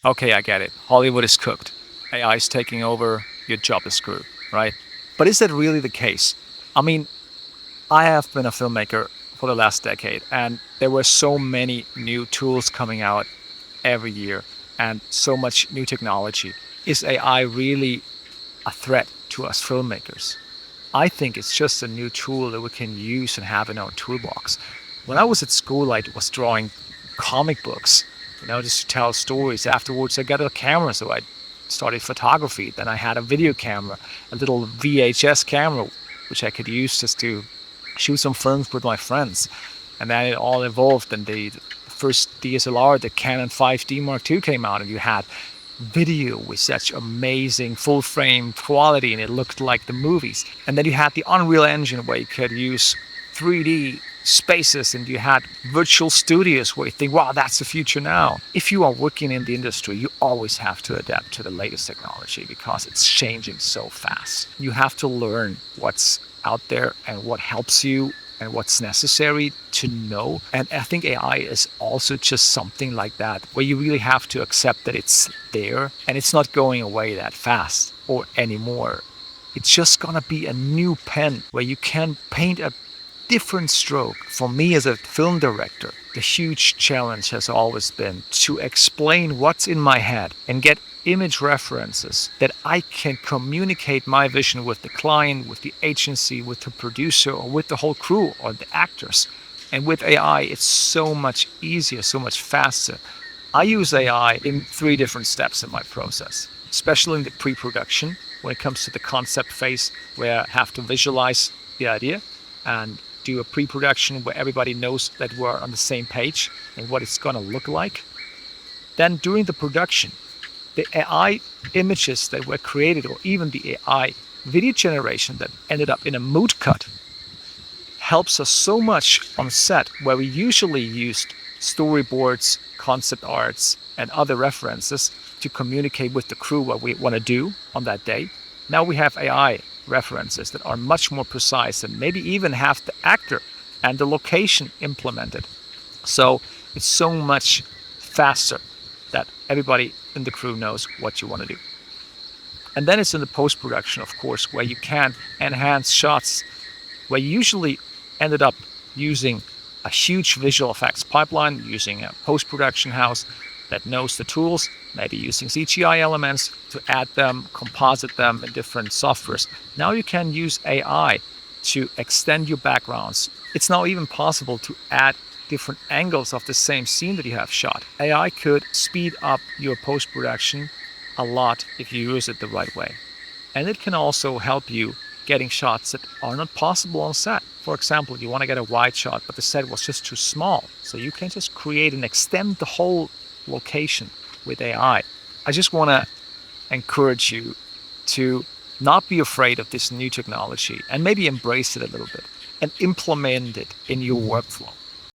Okay, I get it. Hollywood is cooked. AI is taking over, your job is screwed, right? But is that really the case? I mean, I have been a filmmaker for the last decade, and there were so many new tools coming out every year and so much new technology. Is AI really a threat to us filmmakers? I think it's just a new tool that we can use and have in our toolbox. When I was at school, I was drawing comic books, just to tell stories. Afterwards, I got a camera, so I started photography. Then I had a video camera, a little VHS camera, which I could use just to shoot some films with my friends. And then it all evolved, and the first DSLR, the Canon 5D Mark II, came out, and you had video with such amazing full frame quality, and it looked like the movies. And then you had the Unreal Engine, where you could use 3D spaces, and you had virtual studios where you think, wow, that's the future now. If you are working in the industry, you always have to adapt to the latest technology because it's changing so fast. You have to learn what's out there and what helps you and what's necessary to know. And I think AI is also just something like that, where you really have to accept that it's there and it's not going away that fast or anymore. It's just gonna be a new pen where you can paint a different stroke. For me as a film director, the huge challenge has always been to explain what's in my head and get image references that I can communicate my vision with the client, with the agency, with the producer, or with the whole crew or the actors. And with AI, it's so much easier, so much faster. I use AI in 3 different steps in my process, especially in the pre-production when it comes to the concept phase, where I have to visualize the idea and do a pre-production where everybody knows that we're on the same page and what it's going to look like. Then during the production, the AI images that were created, or even the AI video generation that ended up in a mood cut, helps us so much on set, where we usually used storyboards, concept arts, and other references to communicate with the crew what we want to do on that day. Now we have AI references that are much more precise and maybe even have the actor and the location implemented. So it's so much faster that everybody in the crew knows what you want to do. And then it's in the post production, of course, where you can enhance shots, where you usually ended up using a huge visual effects pipeline, using a post production house that knows the tools, maybe using CGI elements to add them, composite them in different softwares. Now you can use AI to extend your backgrounds. It's now even possible to add different angles of the same scene that you have shot. AI could speed up your post-production a lot if you use it the right way. And it can also help you getting shots that are not possible on set. For example, you want to get a wide shot, but the set was just too small. So you can just create and extend the whole location with AI. I just want to encourage you to not be afraid of this new technology and maybe embrace it a little bit and implement it in your workflow.